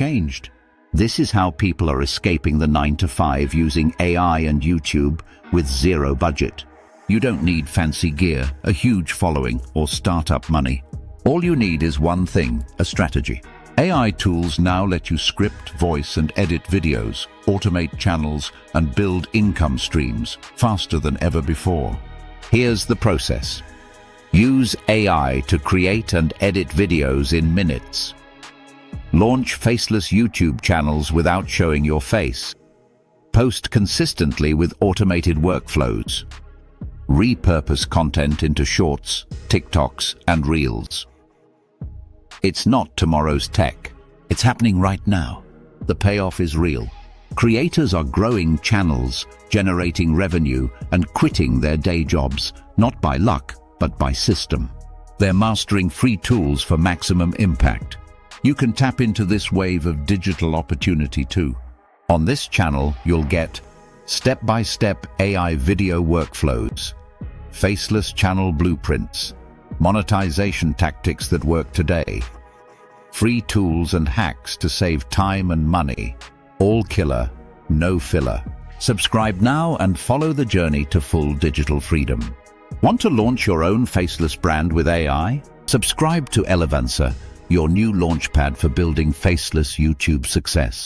changed. This is how people are escaping the 9 to 5 using AI and YouTube with zero budget. You don't need fancy gear, a huge following, or startup money. All you need is one thing, a strategy. AI tools now let you script, voice, and edit videos, automate channels, and build income streams faster than ever before. Here's the process. Use AI to create and edit videos in minutes. Launch faceless YouTube channels without showing your face. Post consistently with automated workflows. Repurpose content into shorts, TikToks, and Reels. It's not tomorrow's tech. It's happening right now. The payoff is real. Creators are growing channels, generating revenue, and quitting their day jobs, not by luck, but by system. They're mastering free tools for maximum impact. You can tap into this wave of digital opportunity too. On this channel, you'll get step-by-step AI video workflows, faceless channel blueprints, monetization tactics that work today, free tools and hacks to save time and money, all killer, no filler. Subscribe now and follow the journey to full digital freedom. Want to launch your own faceless brand with AI? Subscribe to Elevancer, your new launchpad for building faceless YouTube success.